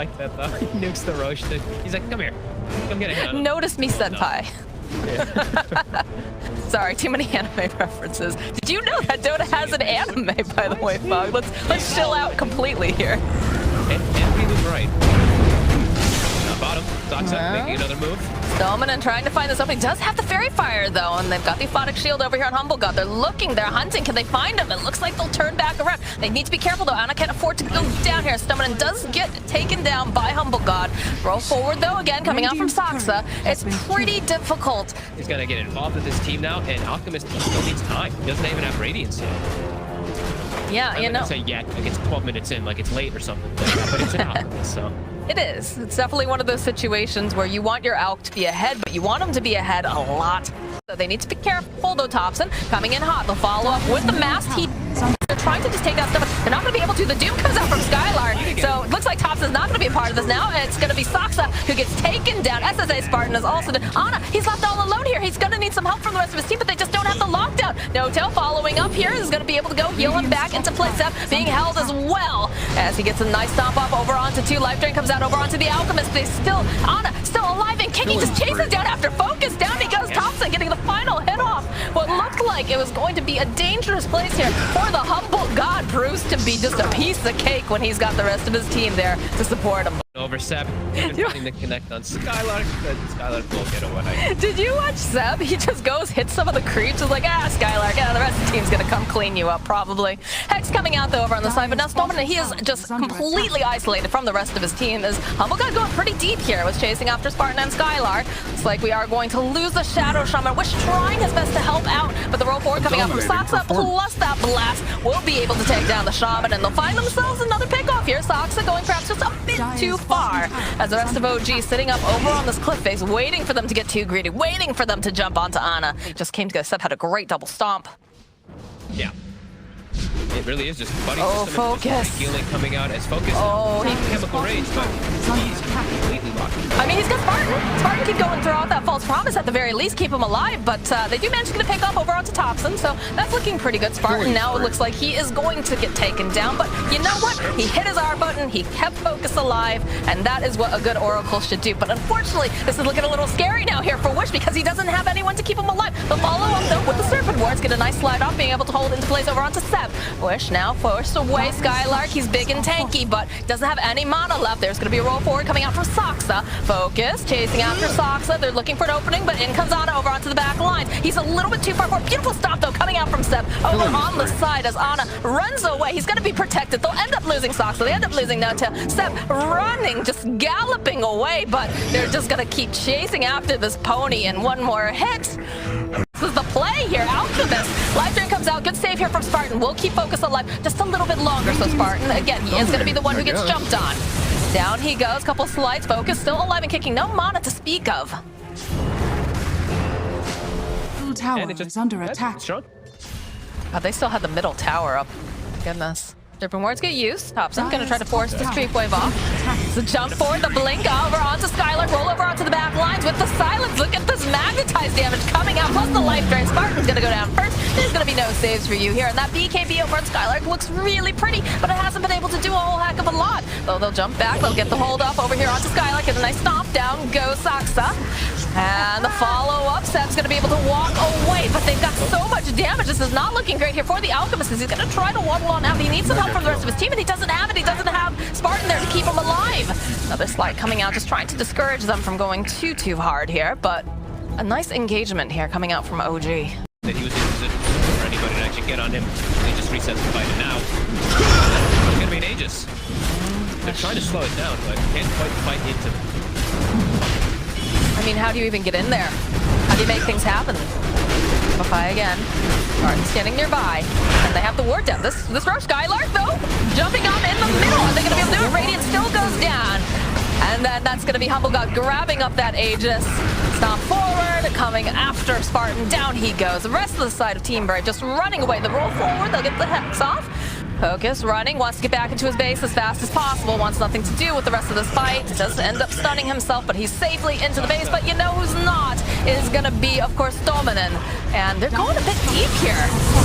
like that though. He nukes the Roche. He's like, come here. Come get a hit on him. Notice me, senpai. Yeah. Sorry, too many anime references. Did you know that Dota has an anime, by the way, Fog? Let's chill out completely here. And he was right. Bottom. Doxa making another move. Dominant trying to find this opening. Does have the Fairy Fire, though, and they've got the Aphotic Shield over here on humblegod. They're looking, they're hunting. Can they find him? It looks like they'll turn back around. They need to be careful, though. Ana can't afford to go down here. Dominant does get taken down by humblegod. Roll forward, though, again, coming out from Saksa. It's pretty difficult. He's going to get involved with his team now, and Alchemist still needs time. He doesn't even have Radiance yet. Yeah, you know. I'm say yet, like it's 12 minutes in, like it's late or something. But it's an Alchemist, so. It is. It's definitely one of those situations where you want your Alk to be ahead, but you want them to be ahead a lot. So they need to be careful, though. Thompson coming in hot. They'll follow up with the Mast. They're trying to just take out stuff. They're not going to be able to. The Doom comes out from Skylar. So it looks like Thompson's not going to be a part of this now. It's going to be Saksa who gets taken down. SSA Spartan is also... Ana, he's left all alone here. He's going to need some help from the rest of his team, but they just don't have the lockdown. No-Tail following up here is going to be able to go heal him back into place. Seth being held as well as he gets a nice stomp up over onto 2. Life Drain comes out over onto the Alchemist. They still... Ana still alive, and Kiki just chases down after focus. Down he goes. Thompson getting the final hit off. What looked like it was going to be a dangerous place here for the humblegod proves to be just a piece of cake when he's got the rest of his team there to support him. Over Seb, even trying to connect on Skylark, but Skylark will get away. Did you watch Seb? He just goes, hits some of the creeps, is like, Skylark, the rest of the team's gonna come clean you up, probably. Hex coming out, though, over on the side, but now Dominant, he is just completely isolated from the rest of his team, as humblegod going pretty deep here, was chasing after Spartan and Skylar. It's like we are going to lose the Shadow Shaman, Wish trying his best to help out, but the roll forward coming out from Saksa, plus that blast, will be able to take down the Shaman, and they'll find themselves another pickoff here. Saksa going perhaps just a bit too far, as the rest of OG sitting up over on this cliff face, waiting for them to get too greedy, waiting for them to jump onto Ana. Just came to get Seb, had a great double stomp. Yeah. It really is just buddy Focus. Healing coming out as Focus. He chemical rage, but he's completely locked. I mean, he's got Spartan. Spartan keep going throughout that false promise at the very least, keep him alive, but they do manage to get a pick up over onto Thompson, so that's looking pretty good. Spartan now, it looks like he is going to get taken down, but you know what? He hit his R button, he kept Focus alive, and that is what a good Oracle should do. But unfortunately, this is looking a little scary now here for Wish because he doesn't have anyone to keep him alive. The follow-up, though, with the Serpent Wards, get a nice slide off, being able to hold into place over onto Seb. Wish now forced away. Skylark, he's big and tanky, but doesn't have any mana left. There's going to be a roll forward coming out from Saksa. Focus, chasing after Saksa. They're looking for an opening, but in comes Ana over onto the back line. He's a little bit too far forward. Beautiful stop, though, coming out from Seb over on the side as Ana runs away. He's going to be protected. They'll end up losing Saksa. They end up losing No-Tail. Seb running, just galloping away, but they're just going to keep chasing after this pony, and one more hit. This is the play here. Alchemist. Life Drain comes out. Good save here from Spartan. We'll keep Focus alive just a little bit longer. So Spartan, again, he is going to be the one who gets jumped on. Down he goes. Couple slides. Focus still alive and kicking. No mana to speak of. Full tower is under attack. Oh, they still had the middle tower up. Goodness. Different words get used. Thompson gonna try to force this creep wave off. So jump forward, the blink over onto Skylar, roll over onto the back lines with the silence. Look at this magnetized damage coming out, plus the life drain. Spartan's gonna go down first. There's gonna be no saves for you here. And that BKB over on Skylar looks really pretty, but it hasn't been able to do a whole heck of a lot. Though they'll jump back, they'll get the hold off over here onto Skylar, get a nice stomp down, go Saksa. And the follow-up, Seb's gonna be able to walk away, but they've got so much damage. This is not looking great here for the Alchemist. He's gonna try to waddle on out. He needs some help from the rest of his team, and he doesn't have it. He doesn't have Spartan there to keep him alive. Another slide coming out, just trying to discourage them from going too hard here, but a nice engagement here coming out from OG. That he was in position for anybody to actually get on him. They just reset the fight, and now it's gonna be an Aegis. They're trying to slow it down, but can't quite fight into it. I mean, how do you even get in there? How do you make things happen? Amplify again. Spartan standing nearby. And they have the ward down. This Roche Skylark, though, jumping on in the middle. Are they going to be able to do it? Radiant still goes down. And then that's going to be humblegod grabbing up that Aegis. Stomp forward, coming after Spartan. Down he goes. The rest of the side of Team Brave just running away. The roll forward, they'll get the hex off. Focus, running, wants to get back into his base as fast as possible, wants nothing to do with the rest of this fight. Does end up stunning himself, but he's safely into the base. But you know who's not? Is going to be, of course, Dominant. And they're going a bit deep here.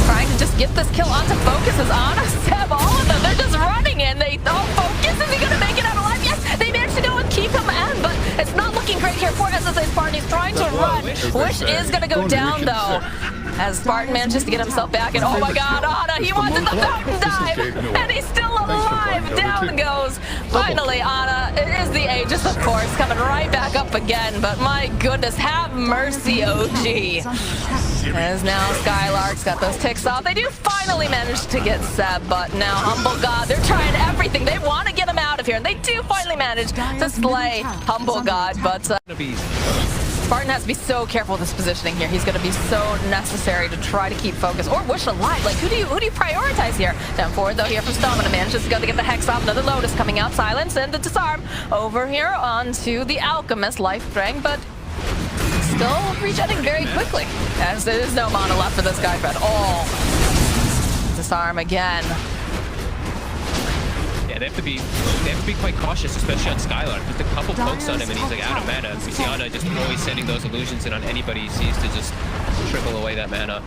Trying to just get this kill onto Focus as Ana, Seb, all of them. They're just running in. Focus, is he going to make it out alive? Yes, they looking great here for SSA Spartan. He's trying to run. Wish is going to go down, though, as Spartan manages to get himself back. And oh my god, Ana, he wanted the fountain dive, and he's still alive. Down goes. Finally, Ana, it is the Aegis, of course, coming right back up again. But my goodness, have mercy, OG. As now Skylark's got those ticks off. They do finally manage to get Seb, but now Humble God, they're trying everything. They want to get him out of here, and they do finally manage to slay Humble God, but Spartan has to be so careful with his positioning here. He's going to be so necessary to try to keep focus, or Wish alive. Like, who do you prioritize here? Down forward, though, here from Stamina manages to go to get the Hex off. Another Lotus coming out, Silence, and the Disarm over here onto the Alchemist, Life Drain, but still regenerating very quickly, as there is no mana left for this guy at all. Disarm again. Yeah, they have to be quite cautious, especially on Skylark. Just a couple pokes on him, and he's like out of mana. We see Ana just always sending those illusions in on anybody he sees to just trickle away that mana.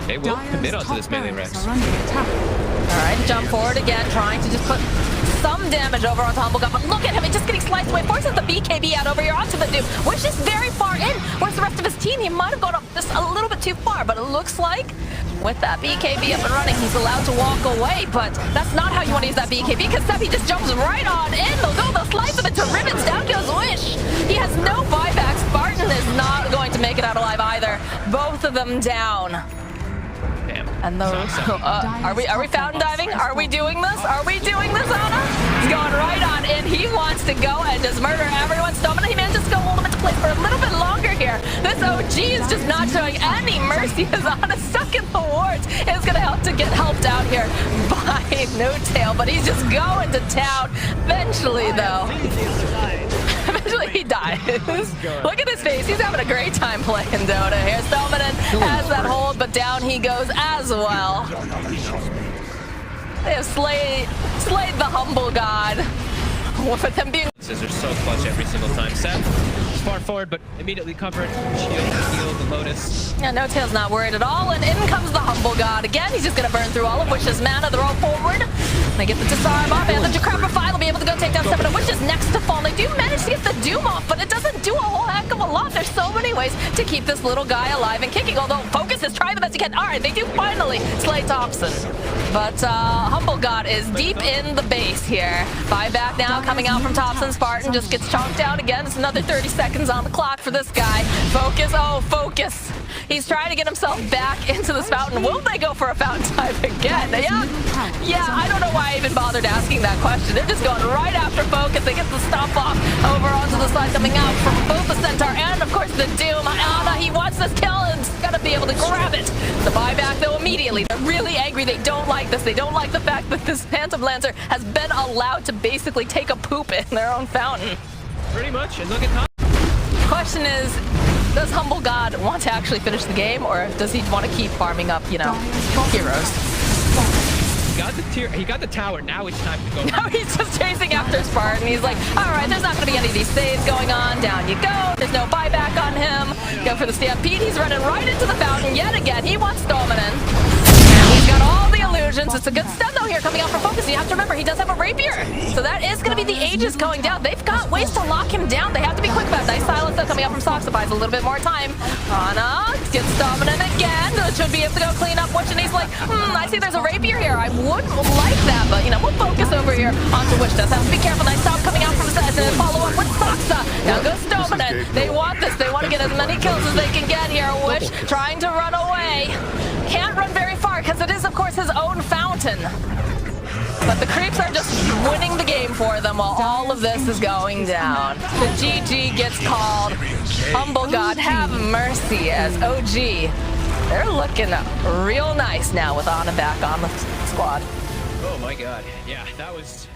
They will commit onto this melee Rex. Alright, jump forward again, trying to just put some damage over onto Humblegod, but look at him, he's just getting sliced away, forces the BKB out over here onto the Doom, which is very far in. Where's the rest of his team? He might have gone up just a little bit too far, but it looks like with that BKB up and running, he's allowed to walk away, but that's not how you want to use that BKB, because Seppi just jumps right on in. They'll slice him into ribbons. Down goes Wish. He has no buyback. Spartan is not going to make it out alive either. Both of them down. And the are we fountain diving? Are we doing this? Are we doing this, Ana? He's going right on in. He wants to go and just murder everyone. Stamina, he manages to go hold him into place for a little bit longer here. This OG is just not showing any mercy as Ana stuck in the wards. Is going to have to get helped out here by No Tail, but he's just going to town. Eventually, though. Eventually he dies. Look at his face. He's having a great time playing Dota here. Stelmanen has that hold, but down he goes as well. They have slayed the Humble God. With them being... Scissors so clutch every single time. Seth is far forward, but immediately covered. Shield, heal, the Lotus. Yeah, No Tail's not worried at all, and in comes the Humble God. Again, he's just going to burn through all of Wish's mana. They're all forward. They get the Disarm off, and the Decrepify will be able to go take down Stamina. Wish is next to fall. They do manage to get the Doom off, but it doesn't do a whole heck of a lot. There's so many ways to keep this little guy alive and kicking, although Focus is trying the best he can. All right, they do finally slay Thompson. But Humble God is deep in the base here. Buyback now coming out from Thompson. Spartan just gets chomped down again. It's another 30 seconds on the clock for this guy. Focus, oh, Focus. He's trying to get himself back into this fountain. Will they go for a fountain dive again? Yeah, I don't know why I even bothered asking that question. They're just going right after Focus. They get the stop off over onto the side coming out from both the Centaur and, of course, the Doom. Ana, he wants this kill and he's got to be able to grab it. The buyback, though, immediately. They're really angry. They don't like this. They don't like the fact that this Phantom Lancer has been allowed to basically take a poop in their own fountain. Pretty much. And look at Tom. Question is, does Humble God want to actually finish the game, or does he want to keep farming up, you know, heroes? He got the tower. Now it's time to go. Now he's just chasing after Spartan. He's like, all right, there's not going to be any of these saves going on. Down you go. There's no buyback on him. Go for the Stampede. He's running right into the fountain yet again. He wants Stamina. He's got all the illusions. It's a good stun, though, here coming out from Focus. You have to remember, he does have a Rapier. So that is going to be the Aegis going down. They've got ways to lock him down. They have to be quick about it. Nice silence, though, coming out from Sox. Buys a little bit more time. Ana gets Stamina again. Should be able to go clean up Wish, and he's like, I see there's a Rapier here. I would like that, but, you know, we'll focus over here onto Wish. Does have to be careful. Nice stop coming out from Seth, and then follow up with Soxa. Now goes Stamina. They want this. They want to get as many kills as they can get here. Wish trying to run away. Can't run very far because it is, of course, his own fountain. But the creeps are just winning the game for them while all of this is going down. The GG gets called. Humble God, have mercy, as OG. They're looking real nice now with Ana back on the squad. Oh my god. Yeah, that was